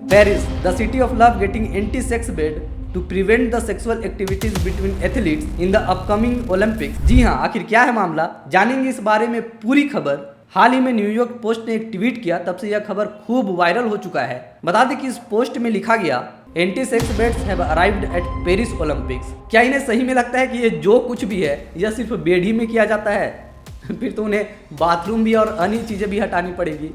Paris, the city of love getting anti sex bed to prevent the sexual activities between athletes in the upcoming Olympics. जी हाँ, आखिर क्या है मामला, जानेंगे इस बारे में पूरी खबर। हाल ही में न्यूयॉर्क पोस्ट ने एक ट्वीट किया, तब से यह खबर खूब वायरल हो चुका है। बता दें कि इस पोस्ट में लिखा गया, anti sex beds have arrived at Paris Olympics. क्या इन्हें सही में लगता है कि ये जो कुछ भी है यह सिर्फ बेड ही में किया जाता है? फिर तो उन्हें बाथरूम भी और अन्य चीज़ें भी हटानी पड़ेगी।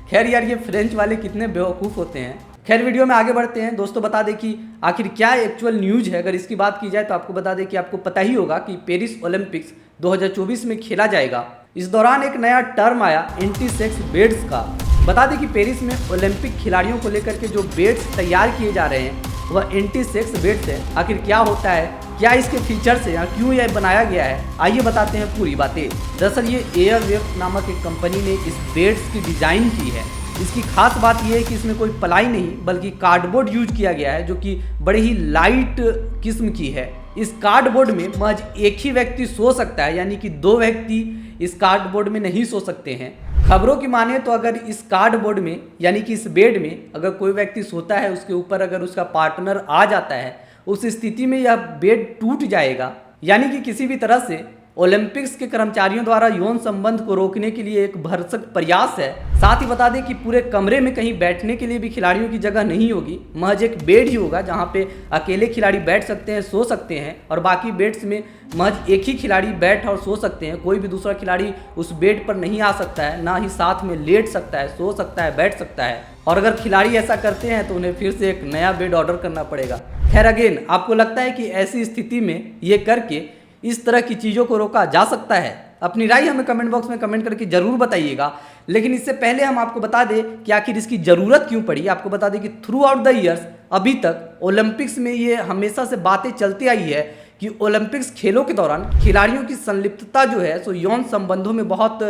खैर यार, ये फ्रेंच वाले कितने बेवकूफ़ होते हैं। खैर वीडियो में आगे बढ़ते हैं। दोस्तों बता दें कि आखिर क्या एक्चुअल न्यूज़ है। अगर इसकी बात की जाए तो आपको बता दें कि आपको पता ही होगा कि पेरिस ओलंपिक्स 2024 में खेला जाएगा। इस दौरान एक नया टर्म आया, एंटी सेक्स बेड्स का। बता दें कि पेरिस में ओलंपिक खिलाड़ियों को लेकर के जो बेड्स तैयार किए जा रहे हैं वह एंटी सेक्स बेड्स है। आखिर क्या होता है, क्या इसके फीचर्स हैं, क्यों यह बनाया गया है, आइए बताते हैं पूरी बातें। दरअसल ये एयरवेव नामक एक कंपनी ने इस बेड्स की डिज़ाइन की है। इसकी खास बात यह है कि इसमें कोई पलाई नहीं बल्कि कार्डबोर्ड यूज किया गया है, जो कि बड़े ही लाइट किस्म की है। इस कार्डबोर्ड में महज एक ही व्यक्ति सो सकता है, यानी कि दो व्यक्ति इस कार्डबोर्ड में नहीं सो सकते हैं। खबरों की माने तो अगर इस कार्डबोर्ड में यानी कि इस बेड में अगर कोई व्यक्ति सोता है, उसके ऊपर अगर उसका पार्टनर आ जाता है, उस स्थिति में यह बेड टूट जाएगा। यानी कि किसी भी तरह से ओलंपिक्स के कर्मचारियों द्वारा यौन संबंध को रोकने के लिए एक भरसक प्रयास है। साथ ही बता दें कि पूरे कमरे में कहीं बैठने के लिए भी खिलाड़ियों की जगह नहीं होगी, महज एक बेड ही होगा जहां पे अकेले खिलाड़ी बैठ सकते हैं, सो सकते हैं, और बाकी बेड्स में महज एक ही खिलाड़ी बैठ और सो सकते हैं। कोई भी दूसरा खिलाड़ी उस बेड पर नहीं आ सकता है, ना ही साथ में लेट सकता है, सो सकता है, बैठ सकता है। और अगर खिलाड़ी ऐसा करते हैं तो उन्हें फिर से एक नया बेड ऑर्डर करना पड़ेगा। खैर अगेन, आपको लगता है कि ऐसी स्थिति में ये करके इस तरह की चीज़ों को रोका जा सकता है? अपनी राय हमें कमेंट बॉक्स में कमेंट करके जरूर बताइएगा। लेकिन इससे पहले हम आपको बता दें कि आखिर इसकी ज़रूरत क्यों पड़ी। आपको बता दें कि थ्रू आउट द ईयर्स अभी तक ओलंपिक्स में ये हमेशा से बातें चलती आई है कि ओलंपिक्स खेलों के दौरान खिलाड़ियों की संलिप्तता जो है सो यौन संबंधों में बहुत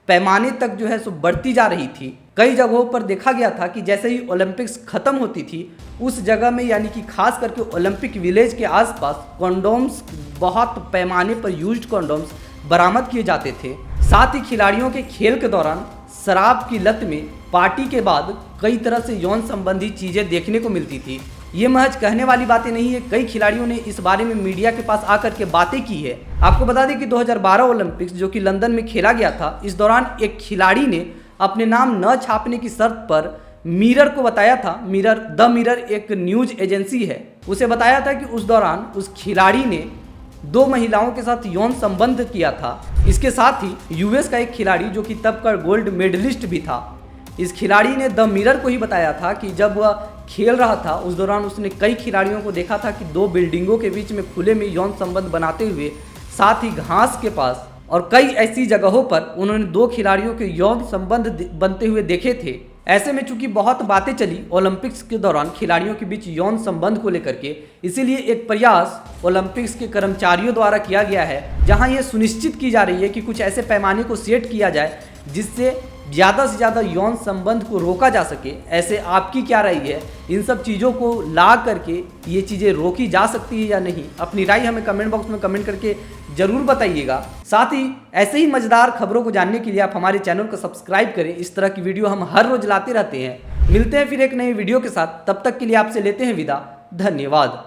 पैमाने तक जो है सो बढ़ती जा रही थी। कई जगहों पर देखा गया था कि जैसे ही ओलंपिक्स खत्म होती थी उस जगह में, यानी कि खास करके ओलंपिक विलेज के आसपास, कॉन्डोम्स, बहुत पैमाने पर यूज्ड कॉन्डोम्स बरामद किए जाते थे। साथ ही खिलाड़ियों के खेल के दौरान शराब की लत में पार्टी के बाद कई तरह से यौन संबंधी चीज़ें देखने को मिलती थी। ये महज कहने वाली बातें नहीं है, कई खिलाड़ियों ने इस बारे में मीडिया के पास आकर के बातें की है। आपको बता दें कि 2012 ओलंपिक्स जो कि लंदन में खेला गया था, इस दौरान एक खिलाड़ी ने अपने नाम न छापने की शर्त पर मिरर को बताया था, द मिरर एक न्यूज एजेंसी है, उसे बताया था कि उस दौरान उस खिलाड़ी ने 2 महिलाओं के साथ यौन संबंध किया था। इसके साथ ही यूएस का एक खिलाड़ी जो कि तब का गोल्ड मेडलिस्ट भी था, इस खिलाड़ी ने द मिरर को ही बताया था कि जब वह खेल रहा था उस दौरान उसने कई खिलाड़ियों को देखा था कि 2 बिल्डिंगों के बीच में खुले में यौन संबंध बनाते हुए, साथ ही घास के पास और कई ऐसी जगहों पर उन्होंने 2 खिलाड़ियों के यौन संबंध बनते हुए देखे थे। ऐसे में चूंकि बहुत बातें चली ओलंपिक्स के दौरान खिलाड़ियों के बीच यौन संबंध को लेकर के, इसीलिए एक प्रयास ओलंपिक्स के कर्मचारियों द्वारा किया गया है, जहां यह सुनिश्चित की जा रही है कि कुछ ऐसे पैमाने को सेट किया जाए जिससे ज़्यादा से ज़्यादा यौन संबंध को रोका जा सके। ऐसे आपकी क्या राय है, इन सब चीज़ों को ला करके ये चीज़ें रोकी जा सकती है या नहीं? अपनी राय हमें कमेंट बॉक्स में कमेंट करके ज़रूर बताइएगा। साथ ही ऐसे ही मज़ेदार खबरों को जानने के लिए आप हमारे चैनल को सब्सक्राइब करें। इस तरह की वीडियो हम हर रोज़ लाते रहते हैं। मिलते हैं फिर एक नई वीडियो के साथ, तब तक के लिए आपसे लेते हैं विदा। धन्यवाद।